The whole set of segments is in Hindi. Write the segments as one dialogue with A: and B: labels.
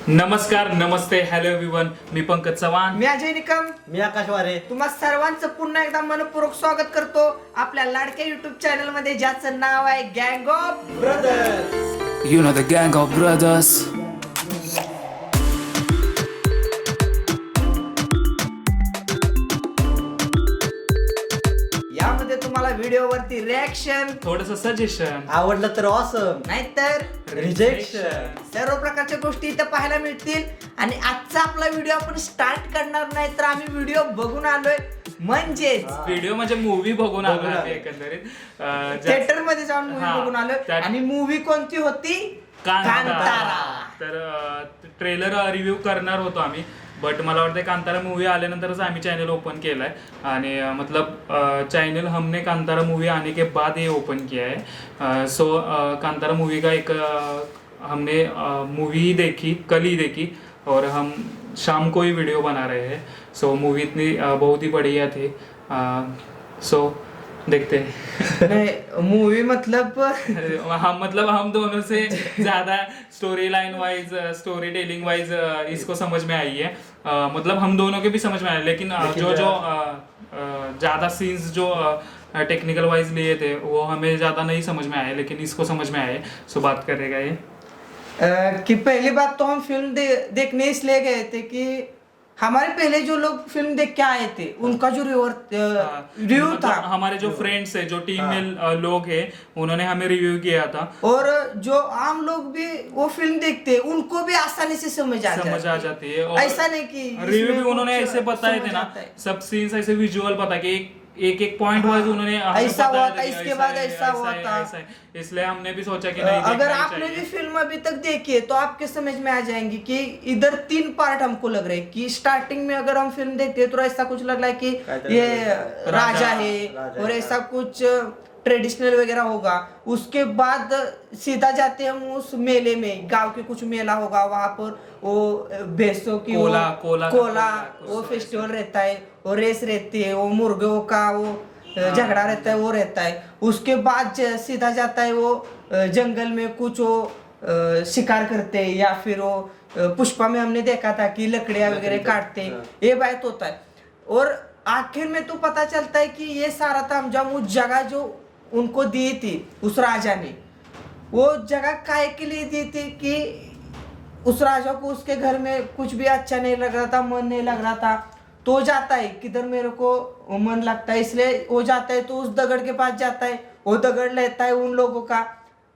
A: नमस्कार, नमस्ते, हॅलो एव्हरीवन. मी पंकज चव्हाण.
B: मी अजय निकम.
C: मी आकाश वारे.
B: तुम्हा सर्वांचं पुन्हा एकदा मनपूर्वक स्वागत करतो आपल्या लाडक्या युट्यूब चॅनल मध्ये, ज्याचं नाव आहे गँग of
C: brothers.
D: You know the gang of brothers.
B: यामध्ये तुम्हाला व्हिडिओवरती रिॲक्शन,
A: थोडस सजेशन,
C: आवडलं तर ऑसम,
B: नाहीतर
C: रिजेक्शन,
B: सर्व प्रकारच्या गोष्टी इथं पाहायला मिळतील. आणि आजचा आपला व्हिडिओ आपण स्टार्ट करणार नाही, तर आम्ही व्हिडिओ बघून आलोय. म्हणजेच
A: व्हिडिओ म्हणजे मूवी बघून आलो आम्ही एकंदरीत.
B: थिएटर मध्ये जाऊन मूवी
A: हा,
B: बघून आलोय. आणि मूवी कोणती होती?
A: कांतारा. तर ट्रेलर रिव्ह्यू करणार होतो आम्ही, बट मला वाटतं कांतारा मूवी आल्यानंतरच आम्ही चॅनल ओपन केला है. आणि मतलब चैनल हमने कांतारा मूवी आने के बाद ये ओपन किया है. सो कांतारा मूवी का एक हमने मूवी ही देखी, कल ही देखी, और हम शाम को ही वीडियो बना रहे हैं. सो मूवी इतनी बहुत ही बढ़िया थी. सो देखते हैं.
B: मूवी मतलब
A: हम दोनों से ज्यादा story line wise, story telling wise इसको समझ में आई है. मतलब हम दोनों के भी समझ में आए, लेकिन जो ज्यादा सीन्स जो टेक्निकल वाइज लिए थे वो हमें ज्यादा नहीं समझ में आए, लेकिन इसको समझ में आए. सो बात करेगा ये
B: कि पहली बात तो हम फिल्म देखने इसलिए गए थे कि हमारे पहले जो लोग फिल्म देख के आए थे उनका जो रिव्यू
A: मतलब
B: था,
A: हमारे जो फ्रेंड्स है, जो टीम में लोग हैं, उन्होंने हमें रिव्यू किया था.
B: और जो आम लोग भी वो फिल्म देखते हैं उनको भी आसानी से समझ आ
A: जाती है. और
B: ऐसा नहीं कि
A: रिव्यू भी उन्होंने ऐसे बताए थे ना, सब सीन्स ऐसे विजुअल पता कि एक पॉइंट वाइज उन्होंने
B: ऐसा हुआ था, इसके बाद ऐसा हुआ था.
A: इसलिए हमने भी सोचा कि नहीं,
B: अगर आपने भी फिल्म अभी तक देखी है तो आपके समझ में आ जाएंगी कि इधर 3 पार्ट हमको लग रहे हैं. कि स्टार्टिंग में अगर हम फिल्म देखते हैं तो ऐसा कुछ लग रहा है कि ये राजा है और ऐसा कुछ ट्रेडिशनल वगैरह होगा. उसके बाद सीधा जाते हम उस मेले में, गांव के कुछ मेला होगा, वहां पर वो भैंसों की कोला वो फेस्टिवल रहता है, और रेस रहती है, वो मुर्गों का वो झगड़ा रहता है, वो रहता है. उसके बाद सीधा जाता है वो जंगल में कुछ वो शिकार करते हैं, या फिर वो पुष्पा में हमने देखा था कि लकड़ियां वगैरह काटते हैं. ये बात होता है. और आखिर में तो पता चलता है कि ये सारा तामझाम उस जगह जो उनको दी थी उस राजा ने, वो जगह काहे के लिए दी थी कि उस राजा को उसके घर में कुछ भी अच्छा नहीं लग रहा था, मन नहीं लग रहा था. तो जाता है किधर मेरे को मन लगता है, इसलिए वो जाता है तो उस दगड़ के पास जाता है. वो दगड़ लेता है उन लोगों का,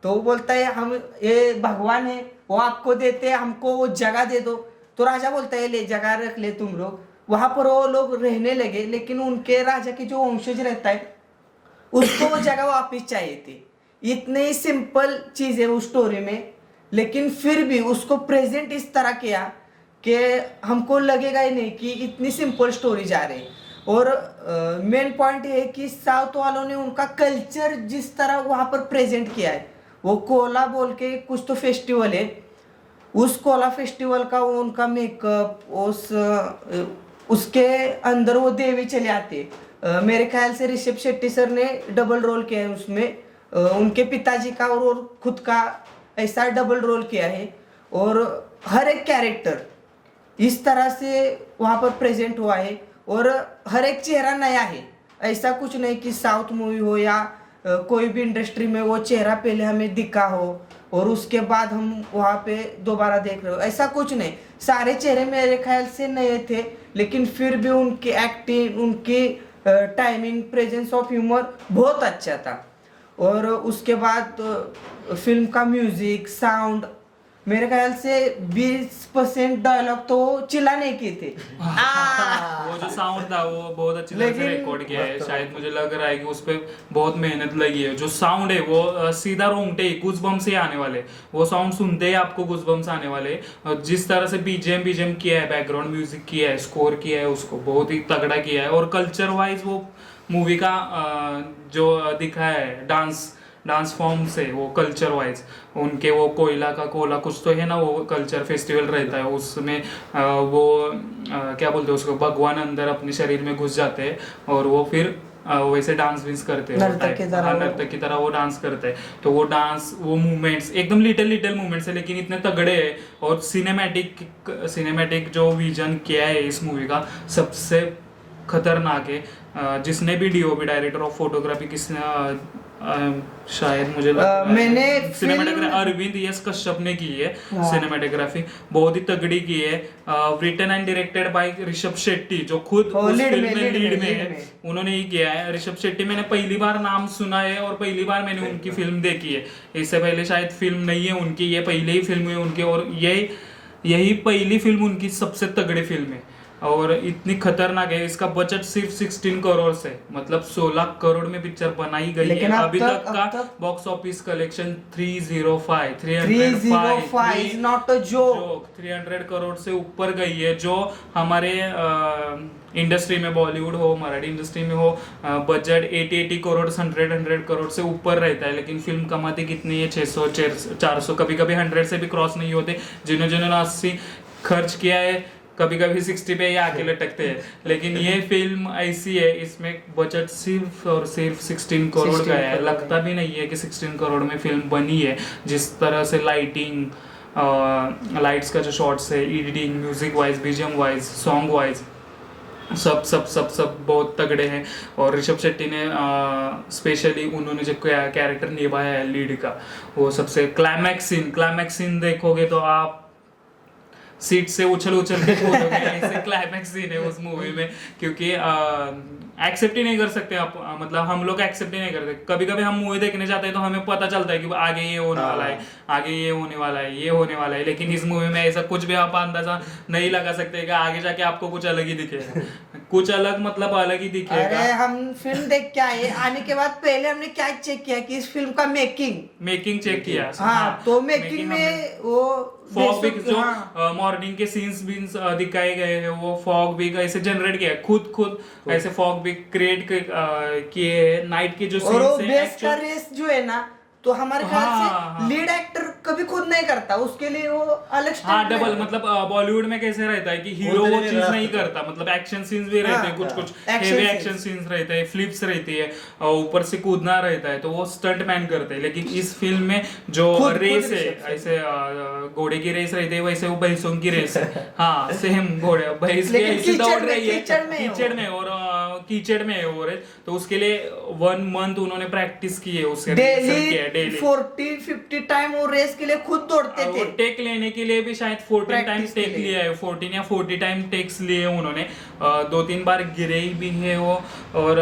B: तो वो बोलता है हम ये भगवान है, वो आपको देते हैं, हमको वो जगह दे दो. तो राजा बोलता है ले जगह रख ले तुम लोग. वहां पर वो लोग रहने लगे, लेकिन उनके राजा की जो वंशज रहता है उसको वो जगह वापिस चाहिए थी. इतनी ही सिंपल चीज है उस स्टोरी में, लेकिन फिर भी उसको प्रेजेंट इस तरह किया कि हमको लगेगा ही नहीं कि इतनी सिंपल स्टोरी जा रही. और मेन पॉइंट है कि साउथ वालों ने उनका कल्चर जिस तरह वहाँ पर प्रेजेंट किया है, वो कोला बोल के कुछ तो फेस्टिवल है, उस कोला फेस्टिवल का वो उनका मेकअप, उसके अंदर वो देवी चले आते हैं. मेरे ख्याल से ऋषभ शेट्टी सर ने डबल रोल किया है उसमें. उनके पिताजी का और खुद का ऐसा डबल रोल किया है. और हर एक कैरेक्टर इस तरह से वहाँ पर प्रेजेंट हुआ है, और हर एक चेहरा नया है. ऐसा कुछ नहीं कि साउथ मूवी हो या कोई भी इंडस्ट्री में वो चेहरा पहले हमें दिखा हो और उसके बाद हम वहाँ पे दोबारा देख रहे हो, ऐसा कुछ नहीं. सारे चेहरे मेरे ख्याल से नए थे, लेकिन फिर भी उनकी एक्टिंग, उनकी टाइमिंग, प्रेजेंस ऑफ ह्यूमर बहुत अच्छा था. और उसके बाद फिल्म का म्यूजिक, साउंड, मेरे ख्याल से 20% डायलॉग तो चिल्लाने के थे.
A: वो जो साउंड था वो बहुत अच्छी तरह से रिकॉर्ड किया है. शायद मुझे लग रहा है कि उस पे बहुत मेहनत लगी है. जो साउंड है वो सीधा रोंगटे गूज़बम्स से आने वाले, वो साउंड सुनते ही आपको गूज़बम्स आने वाले. और जिस तरह से बीजीएम किया है, बैकग्राउंड म्यूजिक किया है, स्कोर किया है, उसको बहुत ही तगड़ा किया है. और कल्चर वाइज वो मूवी का जो दिखा है डांस फॉर्म से, वो कल्चर वाइज उनके वो कोला कुछ तो है ना, वो कल्चर फेस्टिवल रहता है उसमें. वो क्या बोलते हैं उसको, भगवान अंदर अपने शरीर में घुस जाते हैं और वो फिर वैसे डांस विंस करते हैं
B: नर्तक की तरह वो-
A: नर्तक की तरह वो डांस करते हैं। तो वो डांस, वो मूवमेंट्स एकदम लिटिल मूवमेंट्स है, लेकिन इतने तगड़े हैं। और सिनेमैटिक जो विजन किया है इस मूवी का सबसे खतरनाक है। जिसने भी डीओपी, डायरेक्टर ऑफ फोटोग्राफी, किसने शायद मुझे
B: मैंने
A: सिनेमेटोग्राफी अरविंद यस कश्यप ने की है। सिनेमेटोग्राफी बहुत ही तगड़ी की है। Written and directed by Rishab Shetty, जो खुद उस फिल्म में लीड में है, उन्होंने ही किया है। ऋषभ शेट्टी मैंने पहली बार नाम सुना है और पहली बार मैंने उनकी फिल्म देखी है। इससे पहले शायद फिल्म नहीं है उनकी, ये पहले ही फिल्म है उनकी, और यही पहली फिल्म उनकी सबसे तगड़ी फिल्म है और इतनी खतरनाक है। इसका बजट सिर्फ 16 करोड़ से, मतलब 16 करोड़ में पिक्चर बनाई गई है। अभी तक का box office collection 305
B: not a joke,
A: 300 crore से ऊपर गई है, जो हमारे इंडस्ट्री में, बॉलीवुड हो, मराठी इंडस्ट्री में हो, बजट 80 करोड़ 100 करोड़ से ऊपर रहता है। लेकिन फिल्म कमाती कितनी है? 600 400, कभी कभी 100 से भी क्रॉस नहीं होते। जिन्होंने 80 खर्च किया है, कभी कभी 60 पे ही आके लटकते हैं। लेकिन ये फिल्म ऐसी है, इसमें बजट सिर्फ और सिर्फ 16 करोड़ का है। लगता भी नहीं है कि 16 करोड़ में फिल्म बनी है। जिस तरह से लाइटिंग, लाइट्स का जो शॉट्स है, editing, music wise, BGM wise, song wise, सब बहुत तगड़े हैं। और ऋषभ शेट्टी ने स्पेशली उन्होंने जो कैरेक्टर निभाया है लीड का, वो सबसे क्लाइमैक्स सीन देखोगे तो आप सीट से उछल के कूदोगे। ऐसे क्लाइमैक्स सीन है उस मूवी में, क्योंकि एक्सेप्ट ही नहीं कर सकते आप, मतलब हम लोग एक्सेप्ट ही नहीं करते। कभी कभी हम मूवी देखने जाते हैं तो हमें पता चलता है कि आगे ये होने वाला है, आगे ये होने वाला है, ये होने वाला है। लेकिन इस मूवी में ऐसा कुछ भी आप अंदाजा नहीं लगा सकते कि आगे जाके आपको कुछ अलग ही दिखेगा। कुछ अलग मतलब अलग ही दिखेगा।
B: अरे हम फिल्म देख के आए, आने के बाद पहले हमने क्या चेक किया कि इस फिल्म का मेकिंग
A: चेक किया।
B: हाँ, तो मेकिंग में वो
A: फॉग भी जो मॉर्निंग के सीन्स दिखाए गए हैं, वो फॉग भी ऐसे जनरेट किया खुद ऐसे फॉग भी क्रिएट किए। नाइट के जो सीन्स है,
B: बेस का रेस जो है ना, तो हमारे ख्याल से लीड एक्टर कभी खुद नहीं करता, उसके लिए वो अलग
A: डबल, मतलब बॉलीवुड में कैसे रहता है कि हीरो वो चीज नहीं करता, मतलब एक्शन सीन्स भी रहते हैं, कुछ हेवी एक्शन सीन्स रहते हैं, फ्लिप्स रहती है, ऊपर से कूदना रहता है, तो वो स्टंट मैन करते हैं। लेकिन इस फिल्म में जो रेस है, ऐसे घोड़े की रेस रहती है, वैसे वो भैंसों की रेस है। हाँ, सेम घोड़े, भैंस भी ऐसी दौड़ रही है कीचड़ में, और कीचड़ में है वो रेस। तो उसके लिए 1 मंथ उन्होंने प्रैक्टिस की है, उसके
B: डेली 40-50 टाइम वो रेस के लिए खुद दौड़ते थे।
A: टेक लेने के लिए भी शायद 14 टाइम टेक लिया है, 14 या 40 टाइम टेक्स लिए उन्होंने। 2-3 बार गिरे भी है वो, और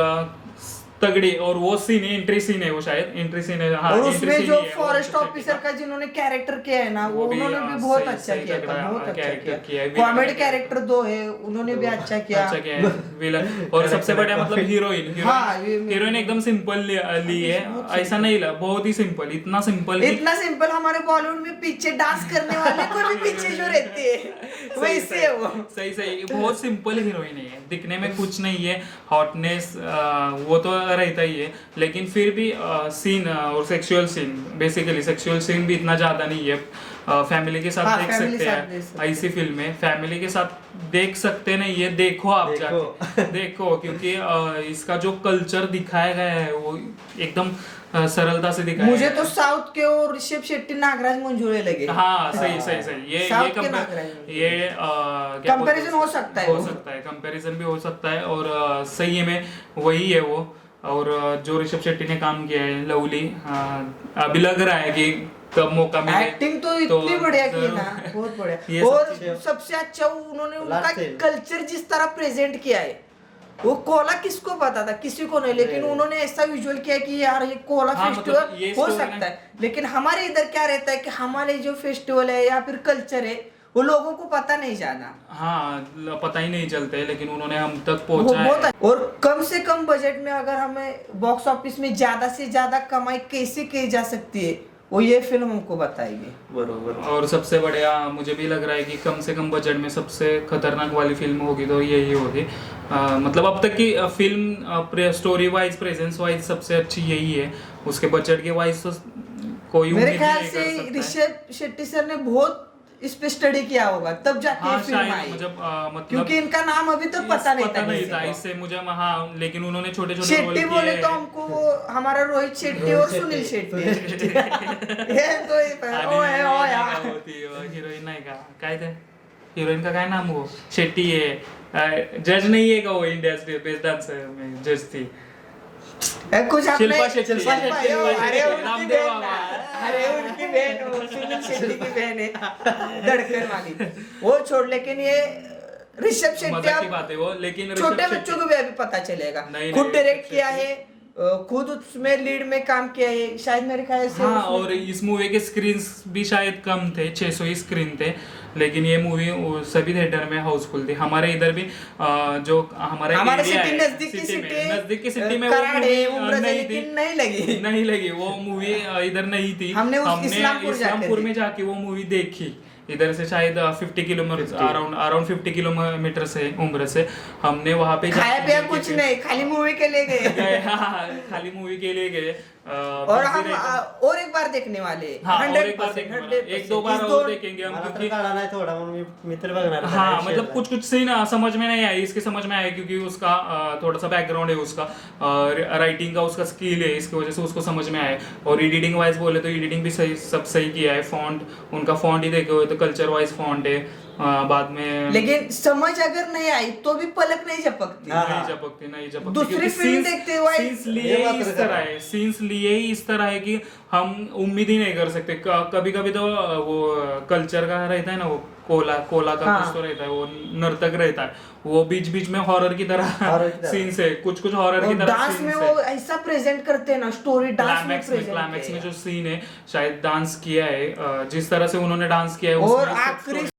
A: तगड़ी। और वो सीन है, एंट्री सीन है वो, शायद एंट्री सीन है। हाँ,
B: और उसमें जो फॉरेस्ट ऑफिसर का जिन्होंने कैरेक्टर किया है ना, वो उन्होंने भी बहुत अच्छा किया था, बहुत अच्छा किया। कॉमेडी कैरेक्टर 2 है, उन्होंने भी अच्छा किया
A: विलन। और सबसे बड़ा मतलब हीरोइन एकदम सिंपल ली है, ऐसा नहीं ला, बहुत ही सिंपल, इतना सिंपल
B: हमारे बॉलीवुड में पीछे डांस करने वाले कोई भी पीछे जो रहते हैं वैसे है वो।
A: सही बहुत सिंपल हीरोइन है, दिखने में कुछ नहीं है, हॉटनेस वो तो रहता ही है, लेकिन फिर भी सीन और sexual scene, basically sexual scene भी इतना ज्यादा नहीं है। फैमिली के साथ देख सकते हैं, ऐसी फिल्म है फैमिली के साथ देख सकते नहीं है, देखो आप जाके देखो, क्योंकि इसका जो कल्चर दिखाया गया है वो एकदम सरलता से दिखाया।
B: मुझे तो साउथ के और ऋषभ शेट्टी, नागराज मंजुळे लगे।
A: हाँ, सही ये
B: कंपैरिजन हो सकता है,
A: कंपैरिजन भी हो सकता है, और सही में वही है वो। और जो ऋषभ शेट्टी ने काम किया है, लवली, अभी लग रहा है कि कब मौका मिले।
B: एक्टिंग तो इतनी बढ़िया की ना, बहुत बढ़िया। और सबसे अच्छा उन्होंने उनका कल्चर जिस तरह प्रेजेंट किया है, वो कोला किसको पता था? किसी को नहीं, लेकिन उन्होंने ऐसा विजुअल किया कि यार ये कोला फेस्टिवल हो सकता है। लेकिन हमारे इधर क्या रहता है कि हमारे जो फेस्टिवल है या फिर कल्चर है, वो लोगों को पता नहीं जाना।
A: हाँ, पता ही नहीं चलता है, लेकिन उन्होंने हम तक पहुंचा है।
B: और कम से कम बजट में अगर हमें बॉक्स ऑफिस में ज्यादा से ज्यादा कमाई कैसे की जा सकती है, वो ये फिल्म हमको बताएगी।
C: बरोबर।
A: और सबसे बढ़िया मुझे भी लग रहा है कि कम से कम बजट में सबसे खतरनाक वाली फिल्म होगी तो यही होगी। मतलब अब तक की film story wise, presence wise सबसे अच्छी यही है। उसके बजट के वाइज तो कोई
B: मेरे ख्याल से ऋषभ शेट्टी सर ने बहुत इस पे स्टडी किया होगा तब जाके
A: हाँ
B: ये फिल्म
A: शायद
B: आई।
A: मुझे मतलब
B: क्योंकि इनका नाम अभी तक पता नहीं था
A: नहीं
B: किसी
A: था
B: को।
A: इससे मुझे। हाँ लेकिन उन्होंने छोटे छोटे रोल
B: शेट्टी बोले
A: किए।
B: तो हमको वो हमारा रोहित शेट्टी और सुनील शेट्टी हे तो ओए ओए
A: हिरोईन नाही का काय ते हिरोईन का काय नाम वो शेट्टी आहे जज नहीं है का वो इंडिया बेस्ट डांसर में जज थी
B: कुछ आपने
A: शिल्पा शेट्टी।
B: शिल्पा शेट्टी, अरे उनकी
A: रामदेव
B: बहन
A: बाबा।
B: ना, अरे उनकी बहन वो सुनील शेट्टी की बहन है धड़कन वाली वो छोड़। लेकिन ये ऋषभ शेट्टी
A: मजाक की
B: आप
A: बात है वो लेकिन ऋषभ
B: छोटे
A: शेट्टी-
B: बच्चों को भी अभी पता चलेगा।
A: नहीं,
B: खुद
A: नहीं,
B: डायरेक्ट
A: ऋषभ
B: किया है, खुद उसमें लीड में काम किया है शायद मेरे ख्याल से।
A: हाँ
B: उसमें-
A: और इस मूवी के स्क्रीन भी शायद कम थे 600 ही स्क्रीन थे लेकिन ये मूवी सभी थिएटर में हाउसफुल थी। हमारे इधर भी जो हमारा
B: हमारे
A: एरिया
B: सिटी
A: है,
B: नजदीक की
A: नजदीक की सिटी में वो
B: कराड़ है,
A: movie,
B: उम्र से,
A: नहीं थी
B: लेकिन नहीं लगी।
A: नहीं लगी वो मूवी इधर नहीं थी।
B: हमने इस्लामपुर
A: इस्लामपुर
B: जाके
A: में जाके वो मूवी देखी। इधर से शायद 50 किलोमीटर अराउंड 50 किलोमीटर से उम्र से हमने वहाँ पे
B: खाया पिया कुछ नहीं, खाली मूवी के लिए गए
A: गए। हाँ, खाली मूवी के लिए गए।
B: और हम और एक बार देखने वाले हैं।
A: हाँ, और
B: 100%
A: एक बार देखने वाले।
B: 100%
A: एक दो बार
B: इस
A: और
B: दोन-
A: देखेंगे हम
C: मला तर
A: क्योंकि
C: काढा नाही थोडा म्हणून मी मित्र बघणार आहे.
A: हाँ
C: विषय
A: मतलब
C: आहे.
A: कुछ सीन समझ में नहीं आई इसके समझ में आया क्योंकि उसका थोड़ा सा बैकग्राउंड है उसका राइटिंग का उसका स्किल है इसकी वजह से उसको समझ में आया। और एडिटिंग वाइज बोले तो एडिटिंग भी सही सब सही किया है। फॉन्ट उनका फॉन्ट ही देखे हुए तो कल्चर वाइज फॉन्ट है। बाद में
B: लेकिन समझ अगर नहीं आई तो भी पलक नहीं झपकती।
C: हाँ।
A: नहीं झपकती
B: दूसरी
A: क्योंकि
B: फिल्म
A: scenes-
B: देखते हुए
A: scenes लिए
C: ये बात
A: ही
C: तो
A: इस तरह
C: है।
A: है सीन्स लिए ही इस तरह है कि हम उम्मीद ही नहीं कर सकते। कभी कभी तो वो कल्चर का रहता है ना वो कोला का
B: हाँ।
A: कुछ तो रहता है वो नर्तक रहता है वो बीच बीच में हॉरर की तरह
C: Horror की तरह।
A: सीन्स है कुछ हॉरर की
B: और
A: तरह
B: डांस में
A: scenes है।
B: वो ऐसा प्रेजेंट करते हैं ना स्टोरी डांस में
A: क्लाइमैक्स में जो सीन है शायद डांस किया है जिस तरह से उन्होंने डांस किया है
B: और
A: उसमें सब
B: आखिरी